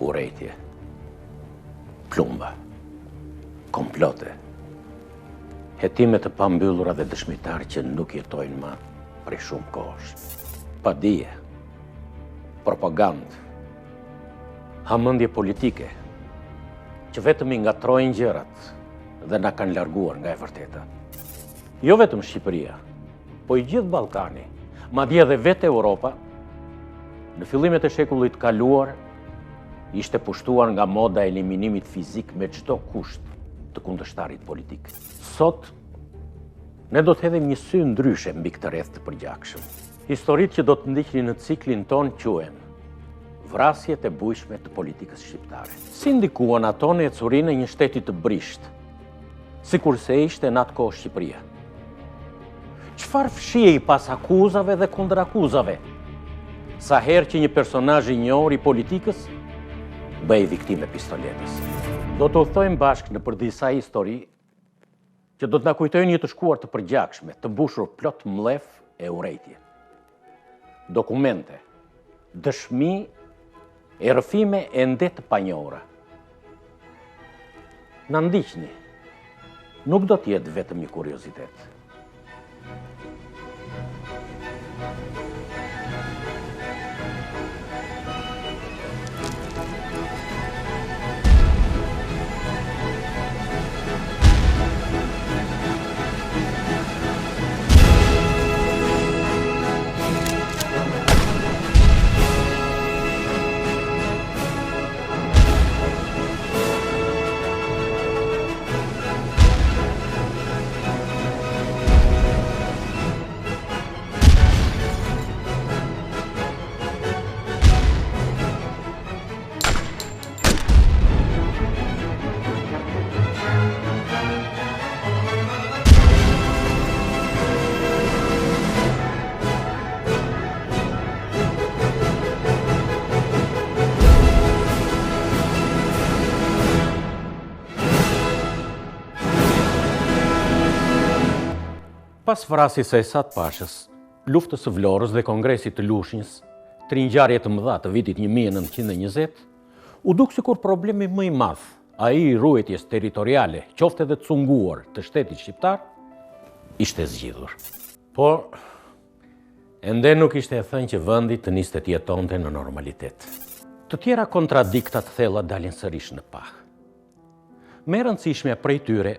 Urrejtje, plumba, komplote, hetime të pambyllura dhe dëshmitar që nuk jetojnë më prej shumë kohësh. Padije, propagandë, hamendje politike, që vetëm i ngatrojnë gjërat dhe na kanë larguar nga e vërteta. Jo vetëm Shqipëria, po i gjithë Ballkani, madje edhe vetë Europa, në fillimet e shekullit kaluar, ishte pushtuar nga moda e eliminimit fizik me çdo kusht të kundërshtarit politik. Sot, ne do të hedhim një sy ndryshe mbi këtë rreth të përgjakshëm. Historitë që do të ndiqnin në ciklin ton quhen vrasjet e bujshme të politikës shqiptare. Si ndikuan ato në ecurinë e një shteti të brisht, sikurse ishte në atë kohë Shqipëria? Çfarë fshihej pas akuzave dhe kundrakuzave? Sa herë që një personazh i njohur i politikës bëhej viktime pistoletës. Do të udhtojmë bashkë në për disa histori që do të na kujtojnë një të shkuar të përgjakshme, të mbushur plot mllef e urrejtje. Dokumente, dëshmi e rrëfime ende të panjohura. Na ndiqni. Nuk do të jetë vetëm një kuriozitet. Pas vrasjes së Esat Pashës, luftës së Vlorës dhe Kongresit të Lushnjës, trinjgjarje të mëdha të vitit 1920, u duk sikur problemi më i madh, ai i ruajtjes territoriale, qoftë edhe të cunguar të shtetit shqiptar, ishte zgjidhur. Por ende nuk ishte e thënë që vendi të niste të jetonte në normalitet. Të tjera kontradikta të thella dalin sërish në pah. Më e rëndësishmja prej tyre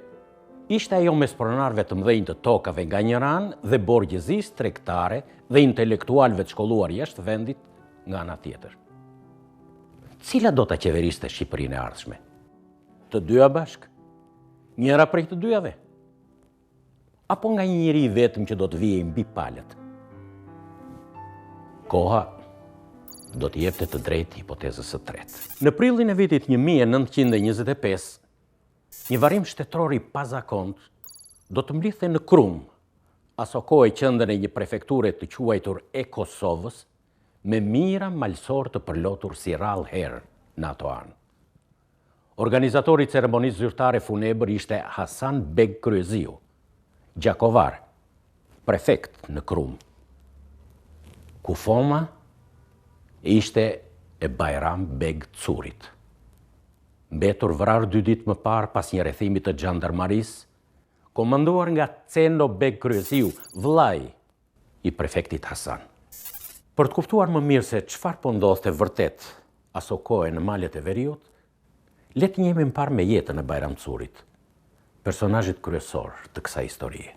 ishte ajo mes pronarëve të mëdhenj të tokave nga një anë dhe borgjezisë tregtare dhe intelektualëve të shkolluar jashtë vendit nga ana tjetër. Cila do ta qeveriste Shqipërinë e ardhshme? Të dyja bashk? Njëra prej të dyjave? Apo nga një njeri vetëm që do të vijej mbi palët? Koha do të jepte të drejtë hipotezës së tretë. Në prillin e vitit 1925, një varrim shtetëror i pazakont do të mblidhte në Krum, aso kohë qendër e një prefekture të quajtur e Kosovës, me mira malsor të përlotur si rrallë herë në ato anë. Organizatori i ceremonisë zyrtare funebër ishte Hasan Beg Kryeziu, gjakovar, prefekt në Krum. Kufoma ishte e Bajram Beg Curit. Mbetur vrarë 2 ditë më parë pas një rrethimi të xhandarmarisë, komanduar nga Ceno Beg Kryeziu, vllai i prefektit Hasan. Për të kuptuar më mirë se çfarë po ndodhte vërtet aso kohë në malet e veriut, le të njihemi parë me jetën e Bajram Curit, personazhit kryesor të kësaj historie.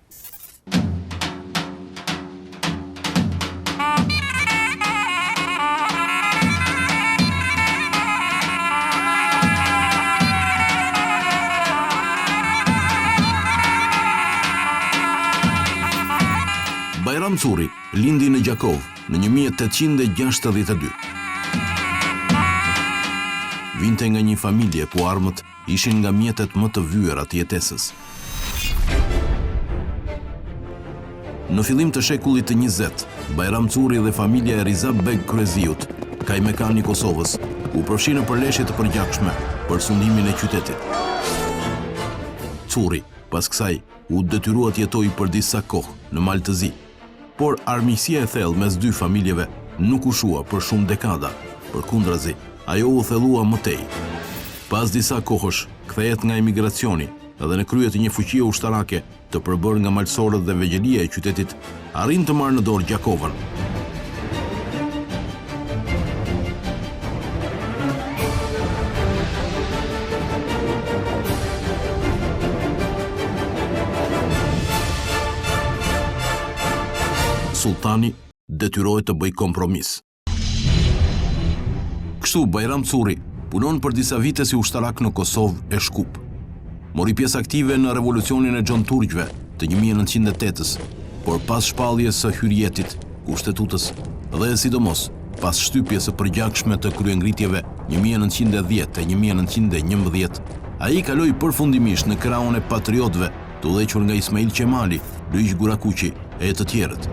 Bajram Curi lindi në Gjakov në 1862. Vinte nga një familje ku armët ishin nga mjetet më të vyera të jetesës. Në fillim të shekullit të 20, Bajram Curi dhe familja e Riza Beg Kryeziut, kajmekan i Kosovës, u përfshinë në përleshje të përgjakshme për sundimin e qytetit. Curi, pas kësaj, u detyrua të jetojë për disa kohë në Maltëzi, por armiqësia e thellë mes dy familjeve nuk u shua për shumë dekada, përkundrazi, ajo u thellua më tej. Pas disa kohësh, kthehet nga emigracioni dhe në krye të një fuqie ushtarake të përbërë nga malësorët dhe vegjelia e qytetit, arrin të marrë në dorë Gjakovën. Sultani detyrohet të bëj kompromis. Kështu Bajram Curri punon për disa vite si ushtarak në Kosovë e Shkup. Mori pjesë aktive në revolucionin e Gjon Turqve të 1908-s, por pas shpalljes së hyrjetit, kushtetutës dhe sidomos pas shtypjes së përgjakshme të kryengritjeve 1910 e 1911, ai kaloi përfundimisht në krahun e patriotëve, të udhëhequr nga Ismail Qemali, Lyq Gurakuqi e të tjerët.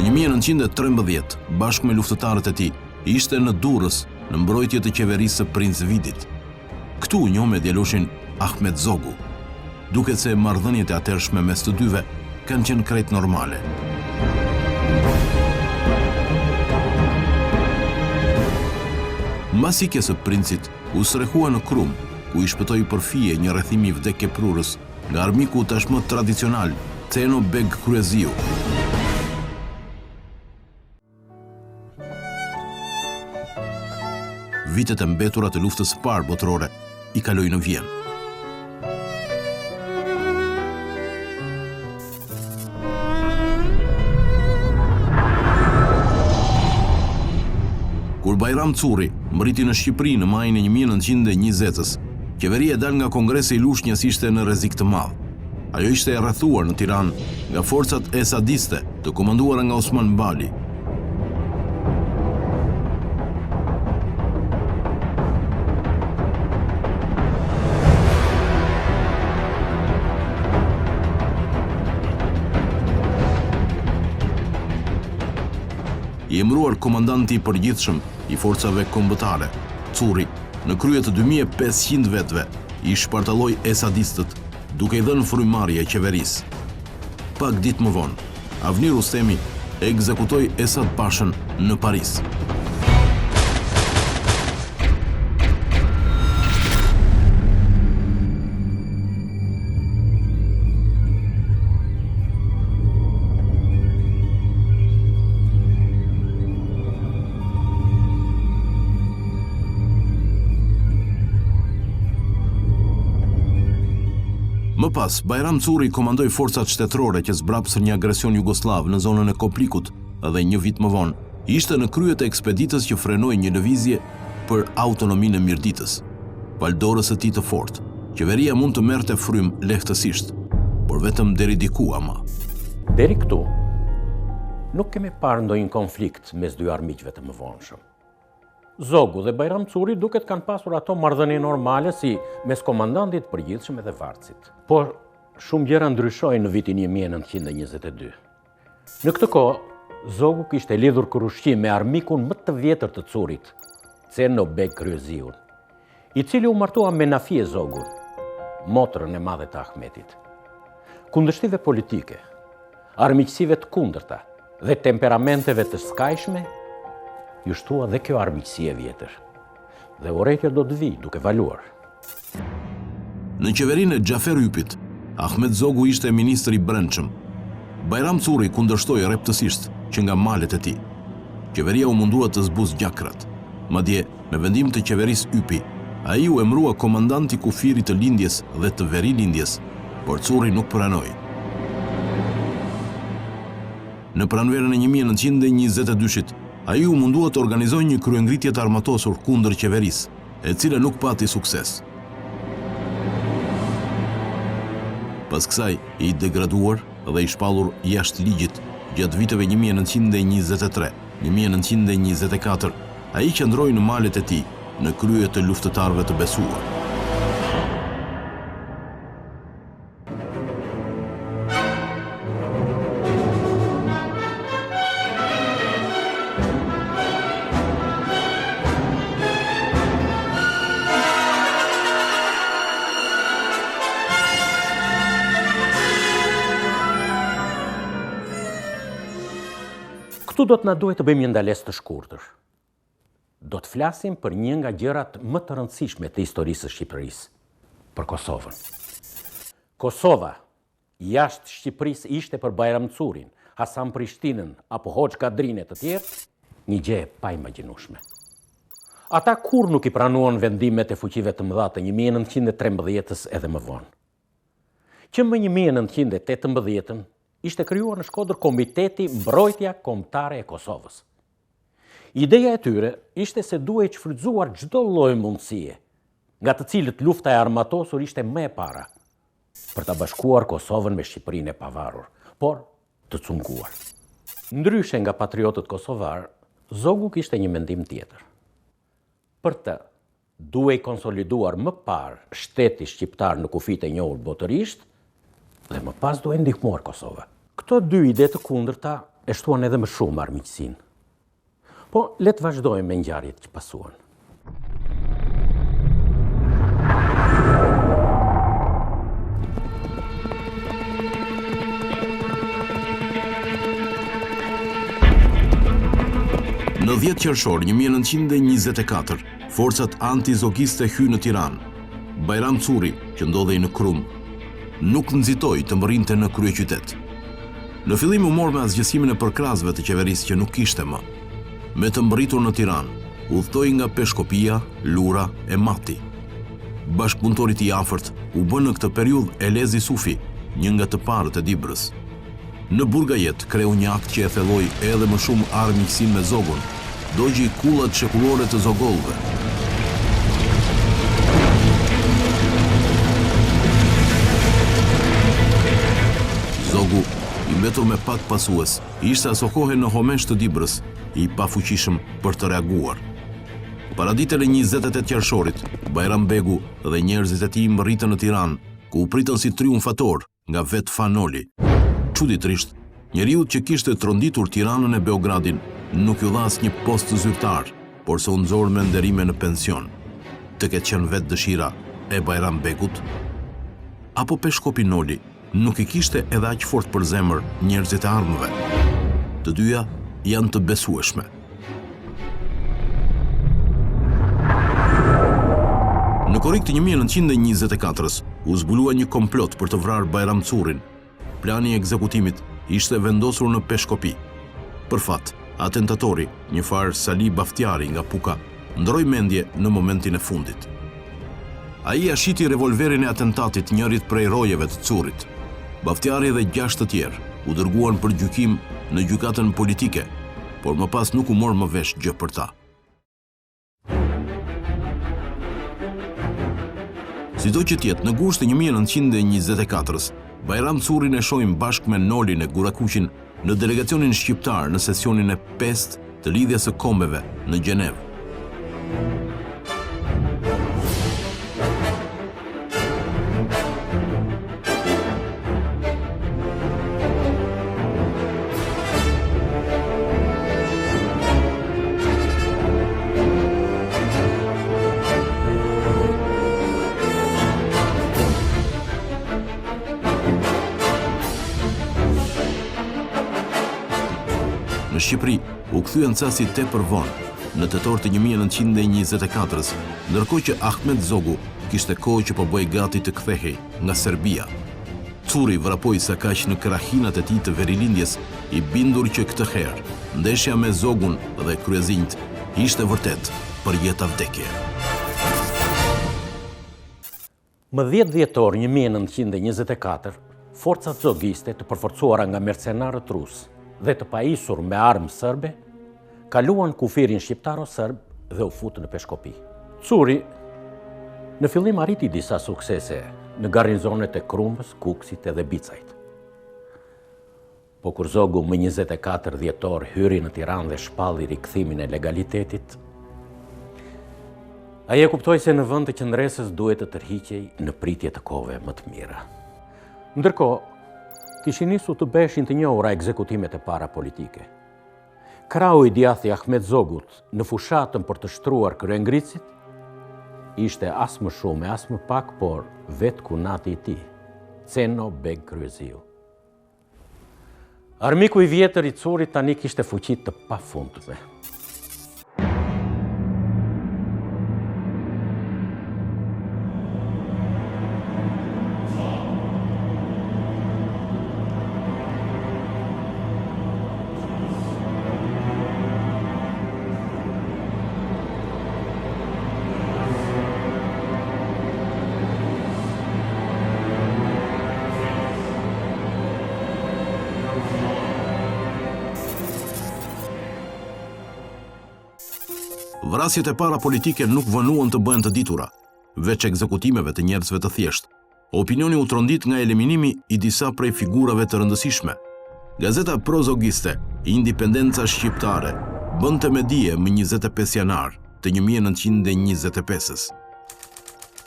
Në 1913, bashkë me luftëtarët e tij, ishte në Durrës në mbrojtje të qeverisë së Princ Vidit. Këtu njoh me djaloshin Ahmet Zogu. Duket se marrëdhëniet e atërshme mes të dyve kanë qenë krejt normale. Mbas ikjes së princit, u srehua në Krum, ku i shpëtoi për fije një rrethim i vdekje prurës nga armiku tashmë tradicional, Ceno Beg Kryeziu. Vitet e mbetura të luftës së parë botërore i kaloi në Vjenë. Kur Bajram Curri mbriti në Shqipëri në majin e 1920-s, qeveria dal nga Kongresi i Lushnjës ishte në rrezik të madh. Ajo ishte e rrethuar në Tiranë nga forcat esadiste të komanduara nga Osman Bali. I emëruar komandanti i përgjithshëm i forcave kombëtare, Curri, në krye të 2500 vetëve, i shpartalloi esadistët, duke i dhënë frymarrje qeverisë. Pak ditë më vonë, Avni Rustemi ekzekutoi Esad Pashën në Paris. Më pas, Bajram Curri komandoi forcat shtetërore që zbrapsën një agresion jugoslav në zonën e Koplikut dhe një vit më vonë, ishte në krye të ekspeditës që frenoi një lëvizje për autonominë e Mirditës. Valdorës së tij të fortë, qeveria mund të merrte frym lehtësisht, por vetëm deri diku ama. Deri këtu, nuk kemi parë ndonjë konflikt mes dy armiqve të mëvonshëm. Zogu dhe Bajram Curri duket kanë pasur ato marrëdhënie normale si mes komandantit përgjithshëm dhe varësit. Por shumë gjëra ndryshojnë në vitin 1922. Në këtë kohë, Zogu kishte lidhur kurushqim me armikun më të vjetër të Currit, Ceno Beg Kryeziun, i cili u martua me Nafie Zogun, motrën e madhe të Ahmetit. Kundërshtive politike, armiqësive të kundërta dhe temperamenteve të skajshme, ju shtua dhe kjo armiqësi e vjetër. Dhe urrejtja do të vijë duke valuar. Në qeverinë e Xhafer Ypit, Ahmet Zogu ishte ministri i brendshëm. Bajram Curri kundërshtoi rreptësisht që nga malet e tij. Qeveria u mundua të zbuz gjakrat. Madje, në vendim të qeverisë Ypi, ai u emërua komandanti i kufirit të lindjes dhe të verilindjes, por Curri nuk pranoi. Në pranverën e 1922-shit, ai u mundua të organizojë një kryengritje të armatosur kundër qeverisë, e cila nuk pati sukses. Pas kësaj, i degraduar dhe i shpallur jashtë ligjit gjatë viteve 1923-1924, ai qëndroi në malet e tij në krye të luftëtarëve të besuar. Këtu do të na duhet të bëjmë një ndalesë të shkurtër. Do të flasim për një nga gjërat më të rëndësishme të historisë së Shqipërisë, për Kosovën. Kosova, jashtë Shqipërisë ishte për Bajram Curin, Hasan Prishtinën apo Hoxh Kadrinë të tjerë, një gjë e paimagjinueshme. Ata kur nuk i pranuan vendimet e fuqive të mëdha të 1913-s edhe më vonë. Që më 1918 ishte krijuar në Shkodër Komiteti Mbrojtja Kombëtare e Kosovës. Ideja e tyre ishte se duhej shfrytzuar çdo lloj mundësie, nga të cilët lufta e armatosur ishte më e para, për ta bashkuar Kosovën me Shqipërinë e pavarur, por të cunguar. Ndryshe nga patriotët kosovar, Zogu kishte një mendim tjetër. Për të, duhej konsoliduar më parë shteti shqiptar në kufijtë e njohur botërisht, dhe më pas duhej ndihmuar Kosova. Këto dy ide të kundërta e shtuan edhe më shumë armiqësinë. Po, le të vazhdojmë me ngjarjet që pasuan. Në 10 qershor 1924, forcat antizogiste hynë në Tiranë. Bajram Curi, që ndodhej në Krum, nuk nxitoi të mërrinte në kryeqytet. Në fillim u mor me asgjësimin e përkrahësve të qeverisë që nuk kishte më. Me të mbërritur në Tiranë, udhtoi nga Peshkopia, Lura e Mati. Bashkëpunëtorit i afërt u bën në këtë periudhë Elezi Sufi, një nga të parët e Dibrës. Në Burgajet kreu një akt që e thelloi edhe më shumë armiqësinë me Zogun, dogji kullat shekullore të zogollëve. Zogu, i mbetur me pak pasues, ishte aso kohë në homesh të Dibrës, i pafuqishëm për të reaguar. Paraditën e 28 qershorit, Bajram Begu dhe njerëzit e tij mbërritën në Tiranë, ku u pritën si triumfator nga vet Fanoli. Çuditërisht, njeriu që kishte tronditur Tiranën e Beogradin nuk ju dha asnjë post zyrtar, por se u nxor me nderime në pension. Të ketë qenë vetë dëshira e Bajram Begut? Apo Peshkopi Noli nuk i kishte edhe aq fort për zemër njerëzit e armëve? Të dyja janë të besueshme. Në korrik të 1924-s u zbulua një komplot për të vrarë Bajram Curin. Plani i ekzekutimit ishte vendosur në Peshkopi. Për fat, atentatori, një farë Sali Baftiari nga Puka, ndroi mendje në momentin e fundit. Ai ashiti revolverin e atentatit njërit prej rojeve të Curit. Baftiari dhe 6 të tjerë u dërguan për gjykim në gjykatën politike, por më pas nuk u mor më vesh gjë për ta. Sido që tjetë, në gusht të 1924-s, Bajram Curin e shohim bashkë me Nolin e Gurakuqin në delegacionin shqiptar në sesionin e 5 të lidhjes së kombeve në Gjenevë. Në Shqipëri u kthyen ca si tepër vonë, në tetor të 1924-s, ndërkohë që Ahmet Zogu kishte kohë që po bëhej gati të kthehej nga Serbia. Curi vrapoi sa kaq në krahinat e tij të verilindjes, i bindur që këtë herë ndeshja me Zogun dhe kryezinjt ishte vërtet për jetë vdekje. Më 10 dhjetor 1924, forcat zogiste të përforcuara nga mercenarët rusë dhe të pajisur me armë sërbe, kaluan kufirin shqiptaro-sërb dhe u futën në Peshkopi. Curi, në fillim arriti disa suksese në garnizonet e Krumës, Kukësit edhe Bicajt. Po kur Zogu më 24 dhjetor hyri në Tiranë dhe shpalli rikthimin e legalitetit, ai e kuptoi se në vend të qendresës duhet të tërhiqej në pritje të kohëve më të mira. Ndërkohë, kishin nisur të beshin të njohura ekzekutimet e para politike. Krau i djathi Ahmet Zogut në fushatën për të shtruar kryengritësit ishte as më shumë e as më pak, por vetë kunati i tij, Ceno Beg Kryeziu. Armiku I vjetër I Curit tani kishte fuqi të pafundme. Vrasjet e para politike nuk vënuan të bëhen të ditura, veç ekzekutimeve të njerëzve të thjesht. Opinioni u trondit nga eliminimi I disa prej figurave të rëndësishme. Gazeta Prozogiste, Independenca Shqiptare, bënte me dije më 25 janar të 1925-s.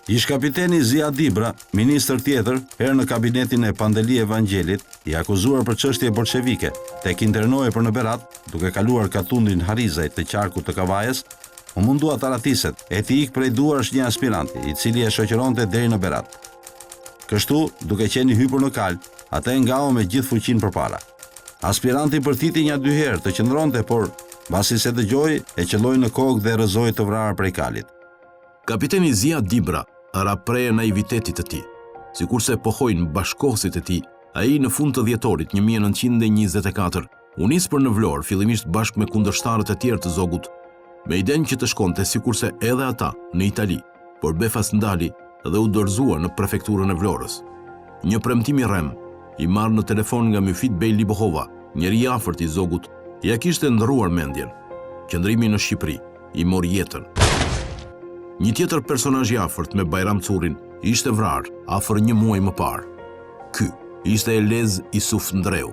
Ish kapiteni Zia Dibra, ministër tjetër, herë në kabinetin e Pandeli Evangelit, I akuzuar për çështje bolshevike, tek internohej për në Berat, duke kaluar katundrin Harizaj të qarkut të Kavajës, u mundua të ratiset e t'i ikë prej duarsh një aspiranti, I cili e shoqëronte deri në Berat. Kështu, duke qenë hypur në kal, ata e ngau me gjithë fuqinë përpara. Aspiranti përthiti një 2 herë të qëndronte, por mbasi se dëgjoi, e qelloi në kokë dhe rrëzoi të vrarë prej kalit. Kapiteni Zia Dibra rapreje naivitetit të tij. Sikurse pohojnë bashkohësit e tij, ai në fund të dhjetorit 1924 u nis për në Vlorë, fillimisht bashkë me kundërshtarët e tjerë të Zogut, me idenë që të shkonte sikurse edhe ata në Itali, por befas ndali dhe u dorëzua në prefekturën e Vlorës. Një premtim I rrem, I marrë në telefon nga Myfit Bej Libohova, njeri I afërt I Zogut, ja kishte ndrruar mendjen. Qëndrimi në Shqipëri I mori jetën. Një tjetër personazh I afërt me Bajram Curin ishte vrarë afër 1 muaj më parë. Ky ishte Elez Isuf Ndreu.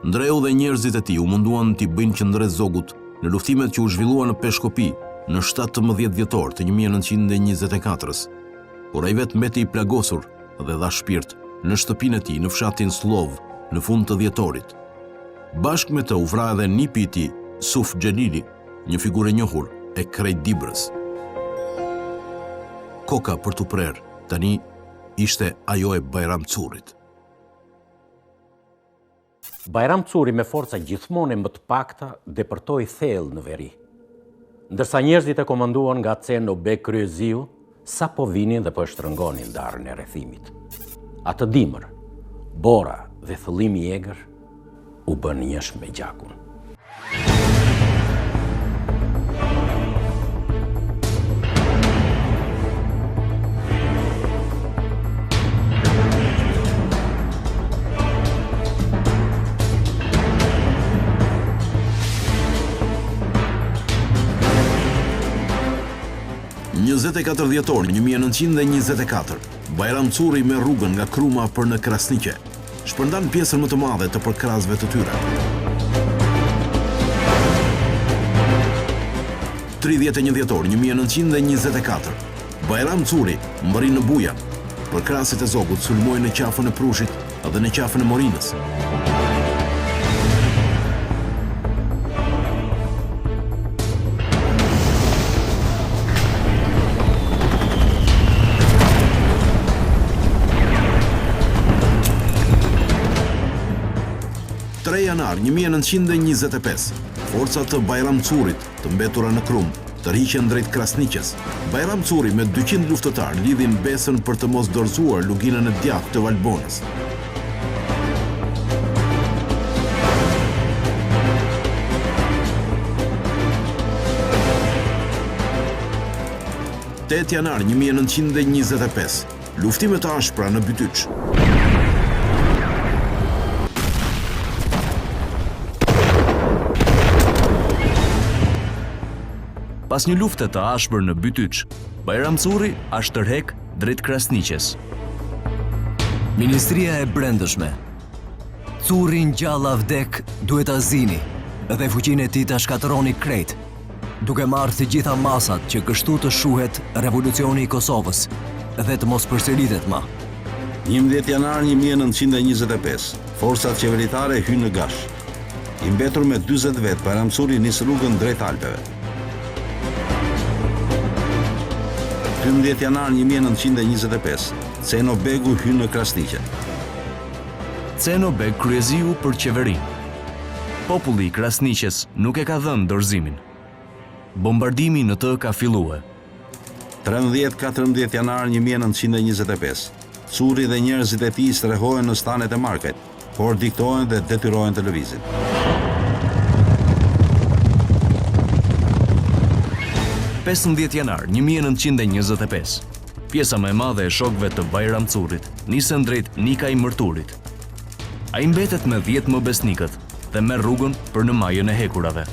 Ndreu dhe njerëzit e tij u munduan t'i bëjnë qendrës Zogut në luftimet që u zhvillua në Peshkopi në 17 dhjetor të 1924-s. Por ai vetë mbeti I plagosur dhe dha shpirt në shtëpinë e tij në fshatin Slov në fund të dhjetorit. Bashkë me të u vra edhe nipi I tij, Suf Xhelili, një figurë e njohur e krejt Dibrës. Koka për t'u prerë, tani ishte ajo e Bajram Curit. Bajram Curi me forca gjithmonë më të pakta depërtoi thellë në veri. Ndërsa njerëzit e komanduan nga Ceno Bek Kryeziu, sa po vinin dhe po e shtrëngonin darën e rrethimit. Atë dimër, Bora dhe Thëllimi I Egër u bën njësh me gjakun. Në 24 dhjetor 1924, Bajram Curi me rrugën nga Kruma për në Krasniqe, shpërndan pjesën më të madhe të përkrasve të tyre. 31 dhjetor 1924, Bajram Curi mbërri në Bujan, përkrasit e Zogut sulmojnë në qafën e Prushit dhe në qafën e Morinës. Janar 1925, forcat të Bajram Curit të mbetura në Krum tërhiqen drejt Krasniqes. Bajram Curi me 200 luftëtar lidhin besën për të mos dorëzuar luginën e djathtë të Valbonës. Janar 1925, luftimet të ashpra në Bytyç. Pas një lufte të ashpër në Bytyç, Bajram Curi është tërhek drejt Krasniqes. Ministria e Brendshme. Curi ngjalla vdek duhet ta zini dhe fuqinë e tij ta shkatërroni krejt, duke marrë të gjitha masat që kështu të shuhet revolucioni I Kosovës dhe të mos përsëritet më. 11 janar 1925, forcat qeveritare hynë në Gash. I mbetur me 40 vet, Bajram Curi nis rrugën drejt Alpeve. 12 janar 1925, Ceno Begu hyn në Krasniqe. Ceno Beg Kryeziu për qeverinë. Populli i Krasniqes nuk e ka dhënë dorëzimin. Bombardimi në të ka filluar. 13-14 janar 1925. Curi dhe njerëzit e tij strehohen në stanet e Market, por diktohen dhe detyrohen të lëvizin. Janar 1925. Pjesa më e madhe e shokëve të Bajram Curit nisën drejt Nikaj Mërturit. Ai mbetet me 10 më besnikët dhe merr rrugën për në majën e hekurave.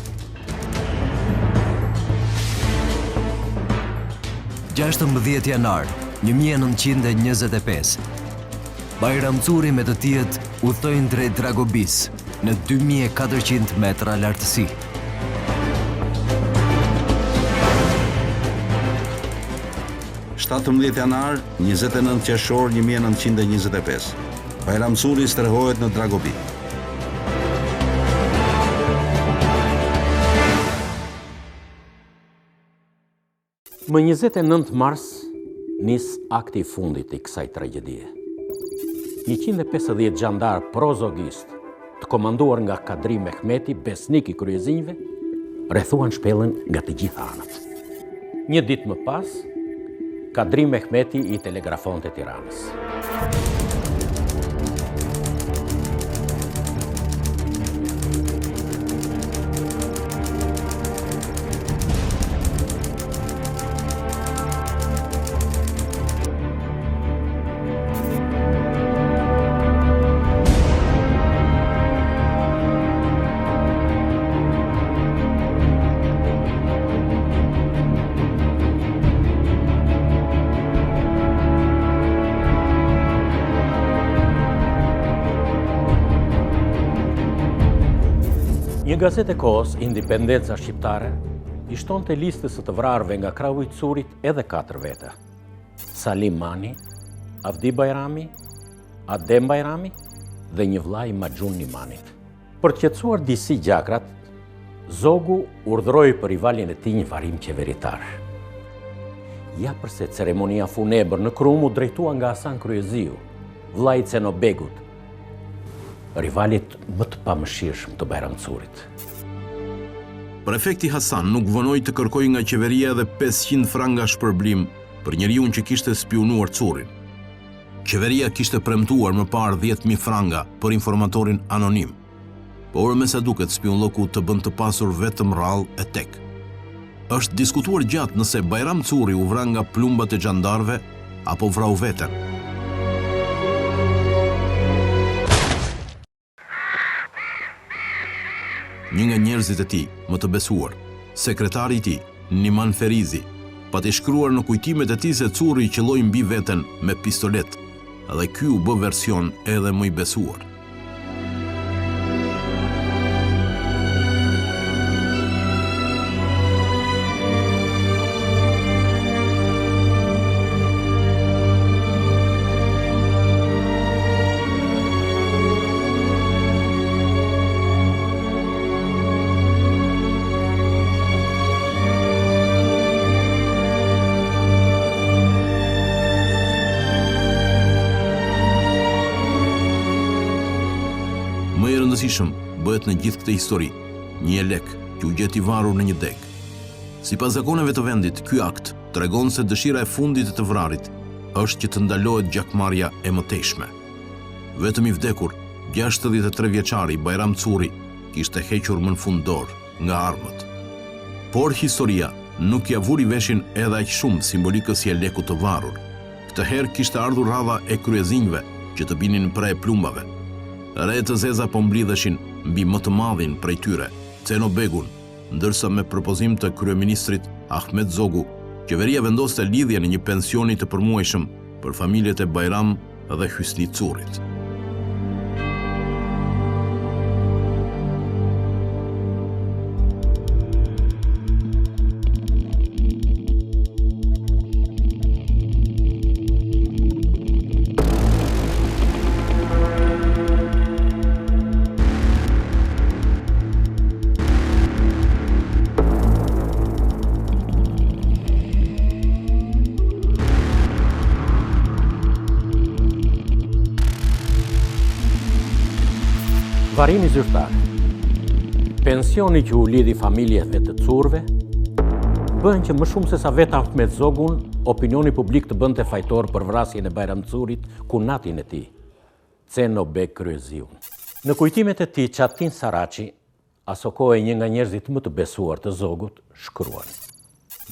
16 janar 1925. Bajram Curi me të tjerët udhtojnë drejt Dragobis në 2400 metra lartësi. 17 janar 29 qershor 1925. Bajram Curi strehohet në Dragobi. Më 29 mars nis akti I fundit I kësaj tragjedie. 150 gjandar prozogist të komanduar nga Kadri Mehmeti, besnik I kryezinjve, rrethuan shpellën nga të gjitha anët. Një ditë më pas, Kadri Mehmeti I telegrafonte Tiranës. Një gazetë e kohës, Independenca Shqiptare, I shtonte listës së të vrarëve nga krahu I Curit edhe 4 vete. Salim Mani, Avdi Bajrami, Adem Bajrami dhe një vllai Maxhun Nimanit. Për të qetësuar disi gjakrat, Zogu urdhëroi për rivalin e tij një varim qeveritar. Ja përse ceremonia funebër në Krum u drejtua nga Hasan Kryeziu, vllai I Cenobegut, rivalit më të pamëshirshëm të Bajram Curit. Prefekti Hasan nuk vënoi të kërkojë nga qeveria edhe 500 franga shpërblim për njeriun që kishte spionuar Curin. Qeveria kishte premtuar më parë 10.000 franga për informatorin anonim, por me sa duket spionlloku të bën të pasur vetëm rrallë e tek. Është diskutuar gjatë nëse Bajram Curi u vra nga plumbat e xhandarëve apo vrau veten. Një nga njerëzit e tij, më të besuar, sekretari I tij, Niman Ferizi, pati shkruar në kujtimet e tij se Curi I qelloi mbi veten me pistolet, dhe ky u bë version edhe më I besuar. Më I rëndësishëm bëhet në gjithë këtë histori një lek që u gjet I varur në një deg. Sipas zakoneve të vendit, ky akt tregon se dëshira e fundit e të vrarit është që të ndalohet gjakmarrja e mëtejshme. Vetëm I vdekur, 63 vjeçari Bajram Curi kishte hequr më në fund dorë nga armët. Por historia nuk ja vuri veshin edhe aq shumë simbolikës si e lekut të varur. Këtë herë kishte ardhur radha e kryezinjve që të binin pre e plumbave. Re të zeza po mblidheshin mbi më të madhin prej tyre, Cenobegun, ndërsa me propozim të kryeministrit Ahmet Zogu, qeveria vendoste lidhje në një pensioni të përmuajshëm për familjet e Bajram dhe Hysni Curit. Varimi zyrtar. Pensioni që u lidhi familjeve të curve, bën që më shumë se sa vetë Ahmet Zogun, opinioni publik të bënte fajtor për vrasjen e Bajramcurit, kunatin e tij, Cenobek Kryeziun. Në kujtimet e tij, Çatin Saraçi, aso kohë një nga njerëzit më të besuar të Zogut, shkruan: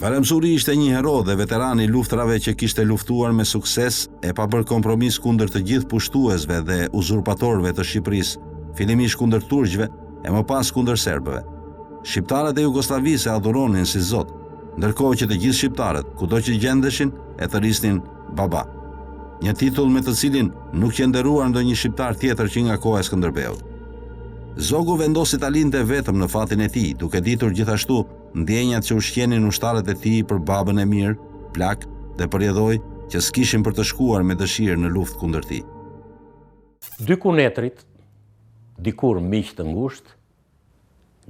Bajramcuri ishte një hero dhe veteran i luftrave që kishte luftuar me sukses e pa bërë kompromis kundër të gjithë pushtuesve dhe uzurpatorëve të Shqipërisë, fillimisht kundër turqëve e më pas kundër serbëve. Shqiptarët e Jugosllavisë e adhuronin si Zot, ndërkohë që të gjithë shqiptarët, kudo që gjendeshin, e thërisnin baba. Një titull me të cilin nuk që nderuar ndonjë shqiptar tjetër që nga koha e Skënderbeut. Zogu vendosi ta linte vetëm në fatin e tij, duke ditur gjithashtu ndjenjat që ushqenin ushtarët e tij për babën e mirë, plak dhe përjedhoj që s'kishin për të shkuar me dëshirë në luftë kundër tij. Dy kunetrit, dikur miq të ngushtë,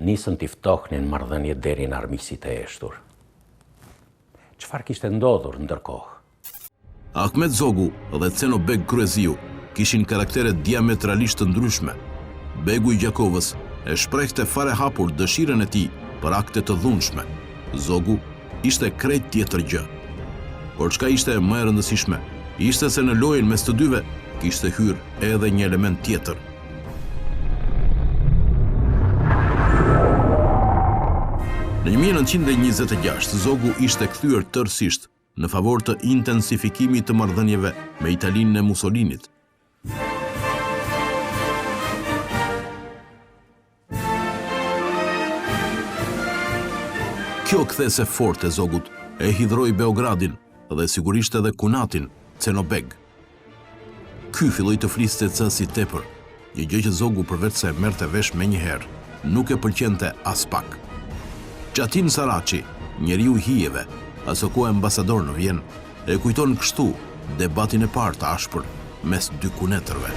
nisën t'i ftohnin marrëdhënie deri në armiqësitë e eshtur. Çfarë kishte ndodhur ndërkohë? Ahmet Zogu dhe Cenobek Kryeziu kishin karaktere diametralisht të ndryshme. Begu i Gjakovës e shprehte fare hapur dëshirën e tij për akte të dhunshme. Zogu ishte krejt tjetër gjë. Por çka ishte më e rëndësishme, ishte se në lojën mes të dyve kishte hyrë edhe një element tjetër. Në 1926, Zogu ishte kthyer tërësisht në favor të intensifikimit të marrëdhënieve me Italinë e Mussolinit. Kjo kthese forte e Zogut e hidhroi Beogradin dhe sigurisht edhe kunatin Cenobek. Ky filloi të fliste si tepër, një gjë që Zogu përveç se merrte vesh menjëherë, nuk e pëlqente as pak. Çatin Saraçi, njeriu i hijeve, aso kohë ambasador në Vjenë, e kujton kështu debatin e parë të ashpër mes dy kunetërve.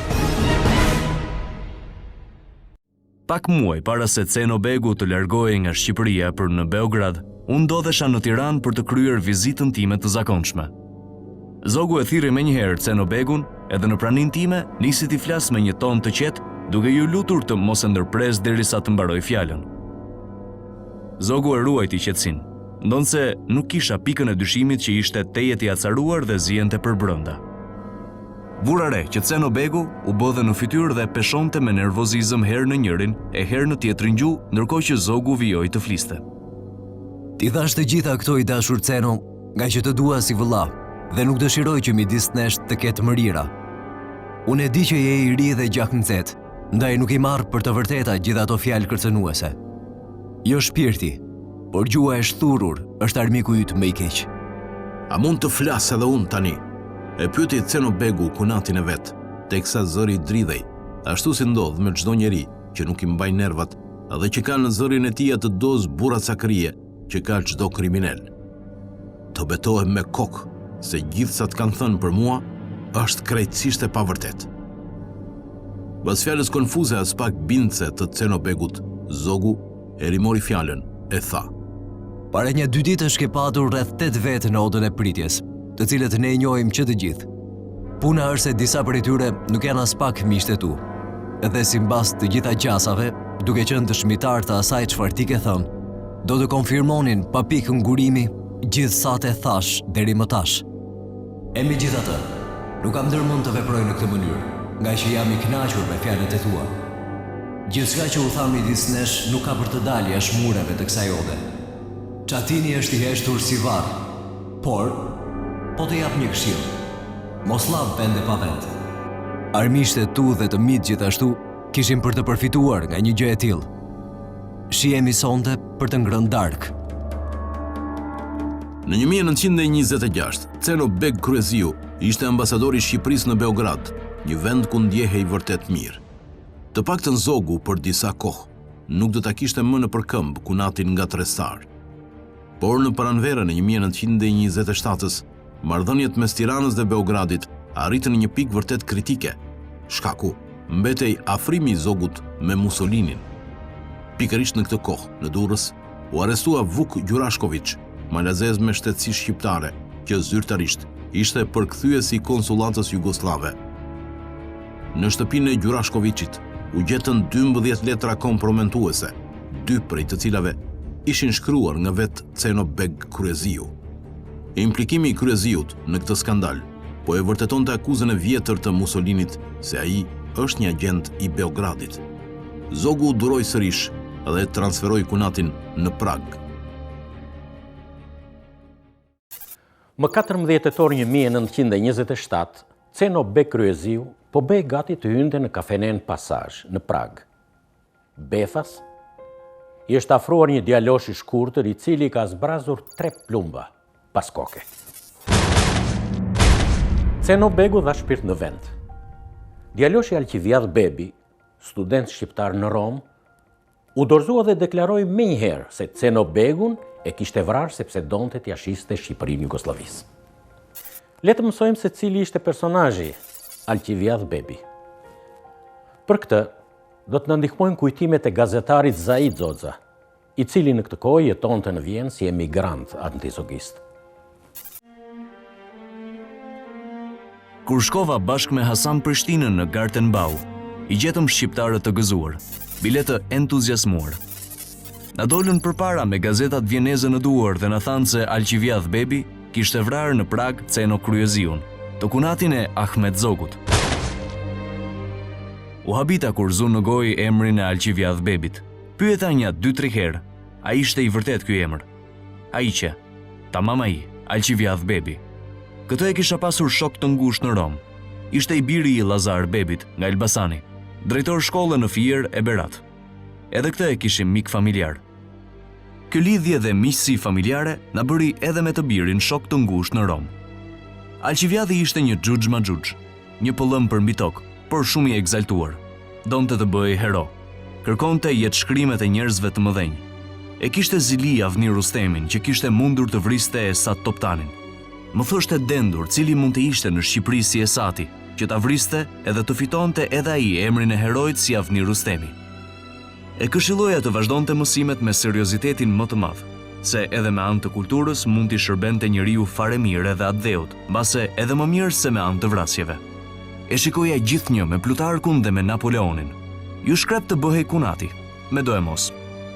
Pak muaj para se Cenobegu të largohej nga Shqipëria për në Beograd, unë ndodhesha në Tiranë për të kryer vizitën time të zakonshme. Zogu e thirri menjëherë Cenobegun, edhe në praninë time nisi t'i flas me një ton të qetë, duke ju lutur të mos e ndërpres derisa të mbaroj fjalën. Zogu e ruajti qetësinë, ndonse nuk kisha pikën e dyshimit që ishte tejet i acaruar dhe zihente për brenda. Vura re që Cenobegu u bodhe në fytyrë dhe peshonte me nervozizëm herë në njërin e herë në tjetrin gjuhë, ndërkohë që Zogu vijoi të fliste. Ti thash të gjitha këto i dashur Ceno, nga që të dua si vëlla, dhe nuk dëshiroj që midis nesh të ketë mërira. Unë e di që je i ri dhe gjak nxehtë, ndaj nuk i marr për të vërteta gjitha ato fjalë kërcënuese. Jo shpirti, por gjua e shthurur është armiku yt më i keq. A mund të flas edhe unë tani? E pyeti Cenobegu kunatin e vet, teksa zëri dridhej, ashtu si ndodh me çdo njeri që nuk i mbaj nervat dhe që ka në zërin e tij atë dozë burracakrie që ka çdo kriminal. Të betohem me kokë se gjithsa të kanë thënë për mua është krejtësisht e pavërtet. Pas fjalës konfuze as pak bindse të Cenobegut, Zogu e rimori fjalën e tha: Para një 2 ditësh ke patur rreth 8 vete në odën e pritjes, të cilët ne i njohim që të gjithë. Puna është se disa prej tyre nuk janë as pak miqtë tu. Edhe simbas të gjitha gjasave, duke qenë dëshmitar të asaj çfarë ti ke thënë, do të konfirmonin pa pikë ngurimi gjithë sa të thash deri më tash. E megjithatë, nuk kam ndërmend të veproj në këtë mënyrë, nga që jam i kënaqur me fjalët e tua. Gjithçka që u tham midis nesh nuk ka për të dalë jashtë mureve të kësaj ode. Çatini është i heshtur si varr, por po të jap një këshill. Mos llav vende pa vend. Armiqtë e tu dhe të mit gjithashtu kishin për të përfituar nga një gjë e tillë. Shihemi sonte për të ngrënë darkë. Në 1926, Cenobek Kryeziu ishte ambasador i Shqipërisë në Beograd, një vend ku ndjehej vërtet mirë. Të paktën Zogu për disa kohë nuk do ta kishte më në përkëmb kunatin nga Trestar. Por në pranverën e 1927-s, marrëdhëniet mes Tiranës dhe Beogradit arritën në një pikë vërtet kritike. Shkaku mbetej afrimi i Zogut me Mussolinin. Pikërisht në këtë kohë, në Durrës, u arrestua Vuk Gjurashković, malazez me shtetësi shqiptare, që zyrtarisht ishte përkthyesi i konsullatës jugoslave. Në shtëpinë e Gjurashkovićit u gjetën 12 letra komprometuese, dy prej të cilave ishin shkruar nga vetë Ceno Beg Kryeziu. Implikimi i Kryeziut në këtë skandal po e vërtetonte akuzën e vjetër të Mussolinit se ai është një agent i Beogradit. Zogu duroi sërish dhe transferoi Kunatin në Prag. Më 14 tetor 1927, Ceno Beg Kryeziu po bëhej gati të hynte në kafenen Pasazh në Prag. Befas i është afruar një djalosh i shkurtër i cili ka zbrazur 3 plumba pas koke. Ceno Begu dha shpirt në vend. Djaloshi Alqiviadh Bebi, student shqiptar në Rom, u dorëzua dhe deklaroi menjëherë se Ceno Begun e kishte vrarë sepse donte t'ia shiste Shqipërinë Jugosllavisë. Le të mësojmë se cili ishte personazhi Alqiviadh Bebi. Për këtë, do të na ndihmojnë kujtimet e gazetarit Zaid Zoza, i cili në këtë kohë jetonte në Vjenë si emigrant antizogist. Kur shkova bashkë me Hasan Prishtinën në Gartenbau, i gjetëm shqiptarët të gëzuar, biletë entuziasmuar. Na dolën përpara me gazetat vjeneze në duar dhe na thanë se Alqiviadh Bebi kishte vrarë në Prag Ceno Kryeziun, të kunatin e Ahmet Zogut. U habita kur zu në gojë emrin e Alqiviadh Bebit. Pyeta një 2-3 herë, a ishte i vërtet ky emër? Ai që, tamam ai, Alqiviadh Bebi. Këtë e kisha pasur shok të ngushtë në Rom. Ishte i biri i Lazar Bebit nga Elbasani, drejtor shkolle në Fier e Berat. Edhe këtë e kishim mik familjar. Kjo lidhje dhe miqësi familjare na bëri edhe me të birin shok të ngushtë në Rom. Alqiviadhi ishte një xhuxh ma xhuxh, një pëllëm për mbi tokë, por shumë i egzaltuar. Donte të bëhej hero. Kërkonte jetë shkrimet e njerëzve të mëdhenj. E kishte zili Avni Rustemin, që kishte mundur të vriste Esat Toptanin. Më thoshte dendur cili mund të ishte në Shqipëri si Esati, që ta vriste edhe të fitonte edhe ai emrin e herojt si Avni Rustemi. E këshilloja të vazhdonte mësimet me seriozitetin më të madh, se edhe me anë të kulturës mund t'i shërbente njeriu fare mirë edhe atë dheut, mbase edhe më mirë se me anë të vrasjeve. E shikoja gjithnjë me Plutarkun dhe me Napoleonin. Ju shkrep të bëhej kunati, me do e mos.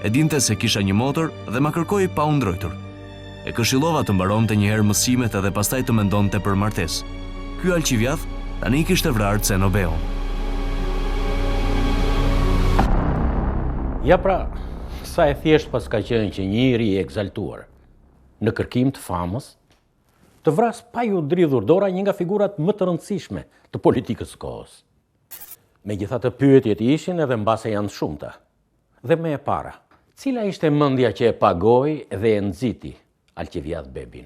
E dinte se kisha një motor dhe ma kërkoi pa u ndrojtur. E këshillova të mbaronte njëherë mësimet edhe pastaj të mendonte për martesë. Ky Alqiviadh tani kishte vrarë Ceno Beun. Ja pra, sa e thjesht pas ka qenë që njëri i egzaltuar në kërkim të famës, të vras pa ju dridhur dora një nga figurat më të rëndësishme të politikës së kohës. Megjithatë pyetjet ishin edhe mbase janë shumëta. Dhe me e para, cila ishte mendja që e pagoi dhe e nxiti Alqiviadh Bebin?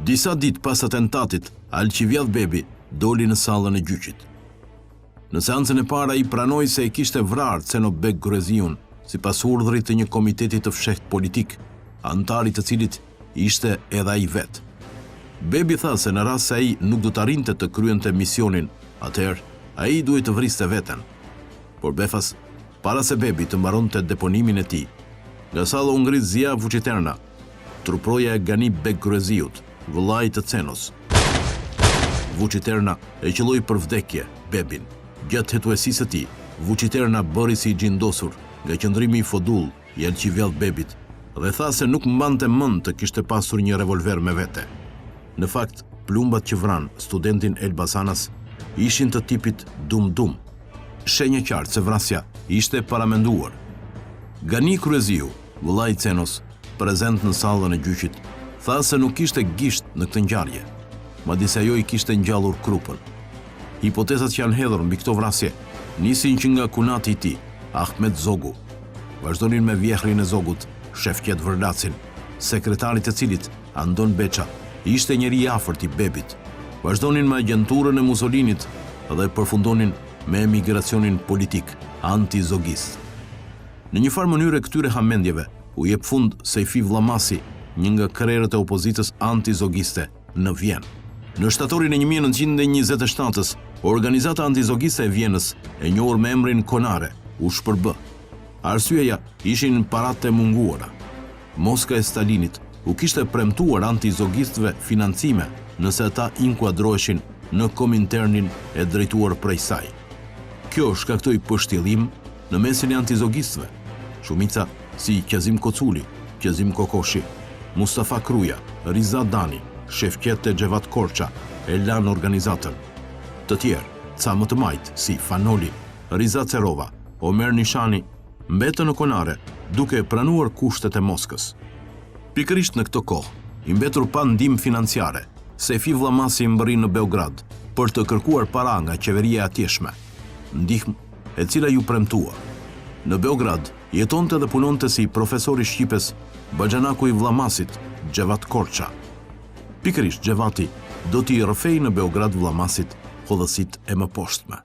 Disa ditë pas atentatit, Alqiviadh Bebi doli në sallën e gjyqit. Në seancën e para i pranoi se e kishte vrarë Ceno Beg Kryeziun sipas urdhrit të një komiteti të fshehtë politik, antari të cilit ishte edhe ai vet. Bebi tha se në rast se ai nuk do të arrinte të kryente misionin, atëherë ai duhet të vriste veten. Por befas, para se Bebi të mbaronte deponimin e tij, nga salla u ngrit Zia Vuciterna, truproja e Gani Beg Kryeziut, vëllai të Cenos. Vuciterna e qelloi për vdekje Bebin. Gjatë hetuesisë së tij, Vuciterna bëri si i gjindosur nga qëndrimi i fodull i Alqiviadh Bebit dhe tha se nuk mbante mend të kishte pasur një revolver me vete. Në fakt, plumbat që vran studentin Elbasanas ishin të tipit dum-dum. Shenjë qartë se vrasja ishte paramenduar. Gani Kryeziu, vëllai i Cenos, prezent në sallën e gjyqit, tha se nuk kishte gisht në këtë ngjarje, madje se ajo i kishte ngjallur krupën. Hipotezat që janë hedhur mbi këto vrasje nisin që nga kunati i tij, Ahmet Zogu. Vazhdonin me vjehrin e Zogut, Shefqet Vërlacin, sekretarit të cilit, Andon Beça, ishte njeri i afërt i Bebit. Vazhdonin me agjenturën e Mussolinit dhe përfundonin me emigracionin politik anti-zogist. Në një farë mënyrë këtyre hamendjeve u jep fund Sejfi Vllamasi, një nga krerët e opozitës anti-zogiste në Vjenë. Në shtatorin e 1927-s, Organizata Antizogiste e Vjenës, e njohur me emrin Konare, u shpërbë. Arsyeja ishin paratë e munguara. Moska e Stalinit u kishte premtuar antizogistëve financime nëse ata inkuadroheshin në Kominternin e drejtuar prej saj. Kjo shkaktoi pështjellim në mesin e antizogistëve, shumica si Qazim Koculi, Qazim Kokoshi, Mustafa Kruja, Riza Dani, Shefqet Xhevat Korça, Elan Organizatën. Të tjerë, ca më të majtë si Fanoli, Riza Cerova, Omer Nishani, mbetën në konare duke pranuar kushtet e Moskës. Pikërisht në këtë kohë, i mbetur pa ndihmë financiare, Sejfi Vllamasi mbërri në Beograd për të kërkuar para nga qeveria e atjeshme, ndihmë e cila ju premtua. Në Beograd jetonte dhe punonte si profesori shqipes baxhanaku i Vllamasit, Xhevat Korça. Pikërisht Xhevati do t'i rrëfej në Beograd Vllamasit hodhësit e mëposhtme.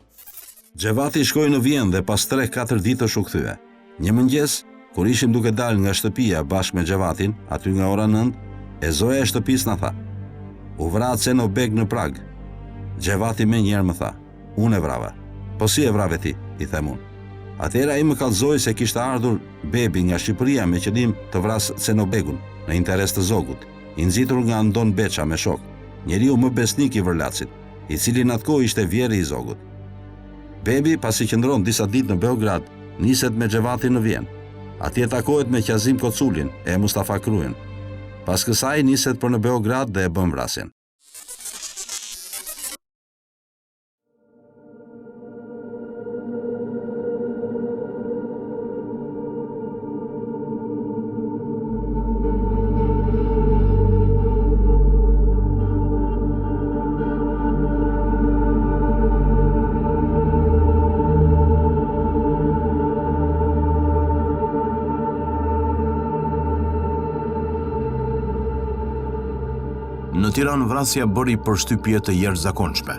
Xhevati shkoi në Vjenë dhe pas 3-4 ditësh u kthye. Një mëngjes, kur ishim duke dalë nga shtëpia bashkë me Xhevatin, aty nga ora 9, e zoja e shtëpisë na tha: "U vra Ceno Beg në Prag." Xhevati me njerë më tha: "Unë e vrava." "Po si e vrave ti?" i them unë. Atëherë ai më kallëzoi se kishte ardhur bebi nga Shqipëria me qëllim të vras Ceno Begun në interes të Zogut, i nxitur nga Andon Beça me shok, njeriu më besnik i Vërlacit, i cili në atë kohë ishte vjeri i Zogut. Bebi, pasi qëndron disa ditë në Beograd, niset me Xhevatin në Vjenë. Atje takohet me Qazim Koculin e Mustafa Krujën. Pas kësaj niset për në Beograd dhe e bën vrasjen. Në Tiranë vrasja bëri përshtypje të jashtëzakonshme.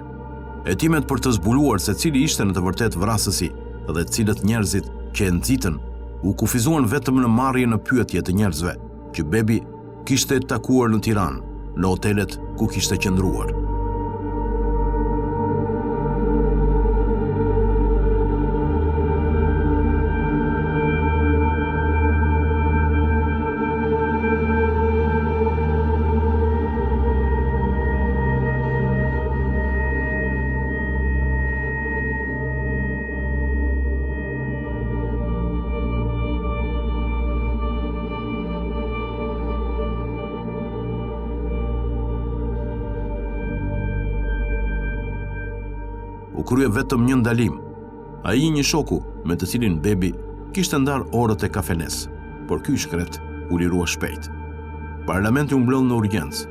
Hetimet për të zbuluar se cili ishte në të vërtetë vrasësi dhe cilët njerëzit që e nxitën u kufizuan vetëm në marrje në pyetje të njerëzve që bebi kishte takuar në Tiranë, në hotelet ku kishte qëndruar. U krye vetëm një ndalim. Ai një shoku me të cilin bebi kishte ndar orët e kafenes, por ky shkret u lirua shpejt. Parlamenti u mblodh në urgjencë.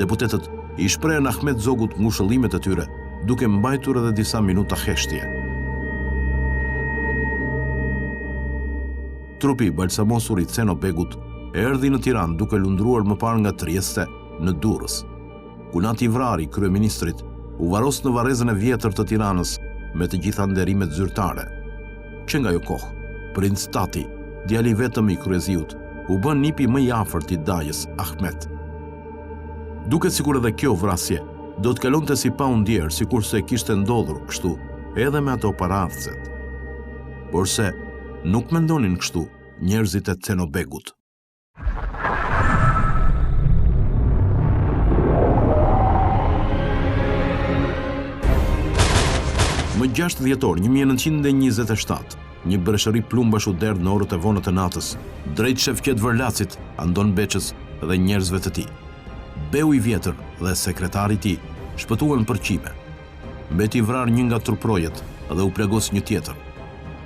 Deputetët i shprehen Ahmet Zogut ngushëllimet e tyre, duke mbajtur edhe disa minuta heshtje. Trupi i balsamosur i Ceno Begut erdhi në Tiranë duke lundruar më parë nga Trieste në Durrës. Kunati i vrari kryeministrit u varos në varrezën e vjetër të Tiranës me të gjitha nderimet zyrtare. Që nga jo kohë, Princ Tati, djali vetëm i kryeziut, u bën nipi më i afërt i dajës Ahmet. Duket sikur edhe kjo vrasje do të kalonte si pa u ndjerë, sikurse kishte ndodhur kështu edhe me ato paraardhëset. Por se nuk mendonin kështu njerëzit e Ceno Begut. Më 6 dhjetor 1927, një breshëri plumbash u derdh në orët e vonë të natës, drejt Shefqet Vërlacit, Andon Beçës dhe njerëzve të tij. Beu i vjetër dhe sekretari i tij shpëtuan për qime. Mbeti vrar një nga turprojet dhe u plagos një tjetër.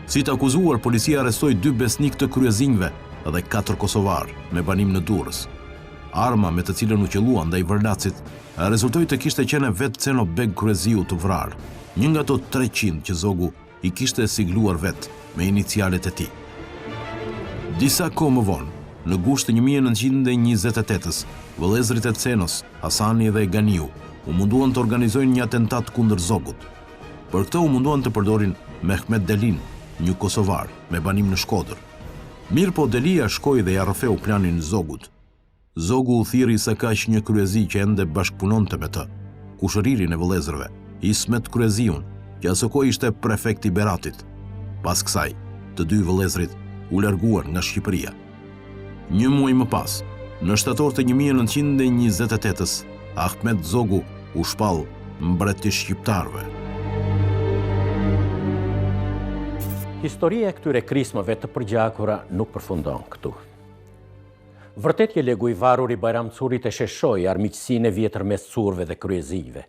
Si të akuzuar, policia arrestoi 2 besnik të kryezinjve dhe 4 kosovar me banim në Durrës. Arma me të cilën u qellua ndaj Vërlacit rezultoi të kishte qenë vetë Ceno Beg kryeziu të vrarë, një nga ato 300 që Zogu i kishte sigluar vetë me inicialet e tij. Disa kohë më vonë, në gusht të 1928-s, vëllezërit e Cenos, Hasani dhe Ganiu, u munduan të organizojnë një atentat kundër Zogut. Për këtë u munduan të përdorin Mehmet Delin, një kosovar me banim në Shkodër. Mirë po Delia shkoi dhe ja rrëfeu planin Zogut. Zogu u thirri sa kaq një kryezi që ende bashkëpunonte me të, kushëririn e vëllezërve, Ismet Kryeziun, që asë kohë ishte prefekt i Beratit. Pas kësaj, të 2 vëllezërit u larguar nga Shqipëria. Një muaj më pas, në shtator të 1928-s, Ahmet Zogu u shpall mbreti shqiptarëve. Historia e këtyre krismave të përgjakura nuk përfundon këtu. Vërtet je legu i varur i Bajram Curit e sheshoi armiqësinë e vjetër mes curve dhe kryezive.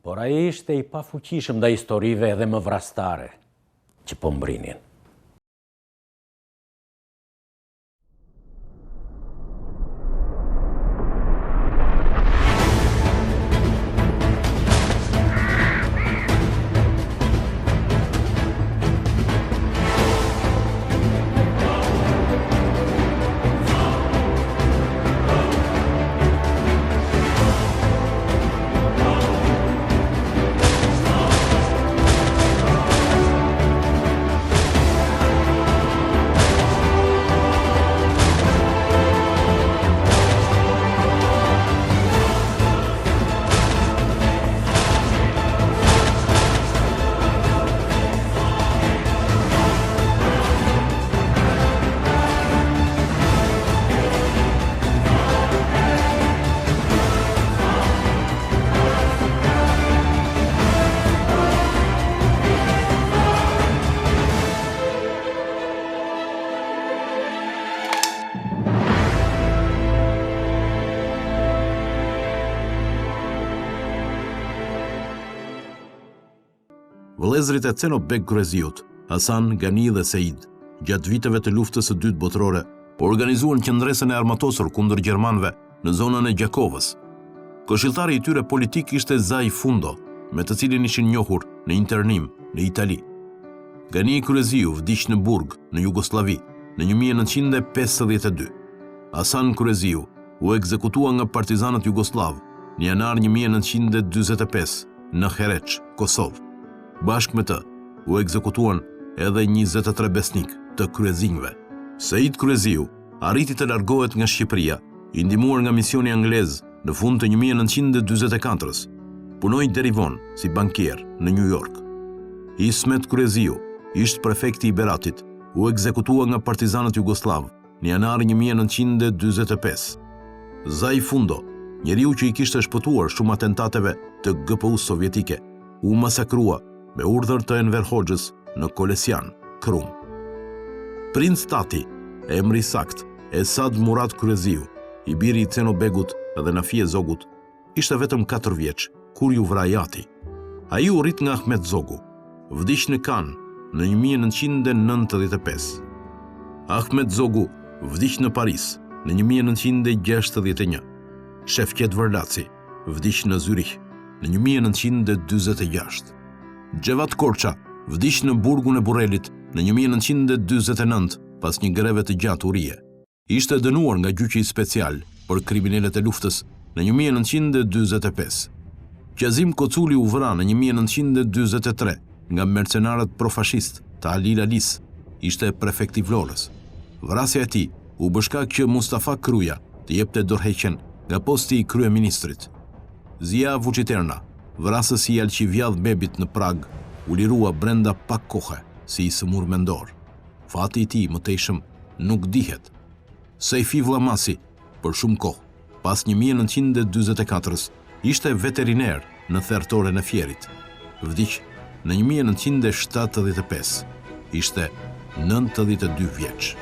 Por ai ishte i pafuqishëm ndaj historive edhe më vrastare që po mbrinin. Vëllezërit e Cenobek Kryeziut, Hasan, Gani dhe Seid, gjatë viteve të luftës së dytë botërore, organizuan qendresën e armatosur kundër gjermanëve në zonën e Gjakovës. Këshilltari i tyre politik ishte Zai Fundo, me të cilin ishin njohur në internim në Itali. Gani Kryeziu vdiq në Burg, në Jugosllavi, në 1952. Hasan Kryeziu u ekzekutua nga partizanët jugoslav në janar 1945 në Hereç, Kosovë. Bashkë me të, u ekzekutuan edhe 23 besnik të kryezinjve. Seid Kryeziu arriti të largohet nga Shqipëria, i ndihmuar nga misioni anglez në fund të 1944-s. Punoi deri vonë si bankier në New York. Ismet Kryeziu, ish prefekti i Beratit, u ekzekutua nga partizanët jugoslav në janar 1945. Zai Fundo, njeriu që i kishte shpëtuar shumë atentateve të GPU-s sovjetike, u masakrua me urdhër të Enver Hoxhës në Kolesjan, Krum. Princ Tati, emri sakt, Esad Murat Kryeziu, i biri i Cenobegut dhe Nafie Zogut, ishte vetëm 4 vjeç kur ju vraj ati. Ai u rrit nga Ahmet Zogu, vdiq në Kan në 1995. Ahmet Zogu vdiq në Paris në 1961. Shefqet Vërlaci vdiq në Zyrich në 1946. Xhevat Korça vdiq në burgun e Burrelit në 1949 pas një greve të gjatë urie. Ishte dënuar nga gjyqi special për kriminalet e luftës në 1945. Qazim Koculi u vra në 1943 nga mercenarët profashist të Alil Alis, ishte prefekt i Vlorës. Vrasja e tij u bë shkak që Mustafa Kruja të jepte dorëheqjen nga posti i kryeministrit. Zia Vuciterna, vrasësi i Alqivjadh Bebit në Prag, u lirua brenda pak kohe si i sëmur mendor. Fati i tij mëtejshëm nuk dihet. Sejfi Vllamasi, për shumë kohë, pas 1944-s, ishte veteriner në thertoren e Fierit. Vdiq në 1975. Ishte 92 vjeç.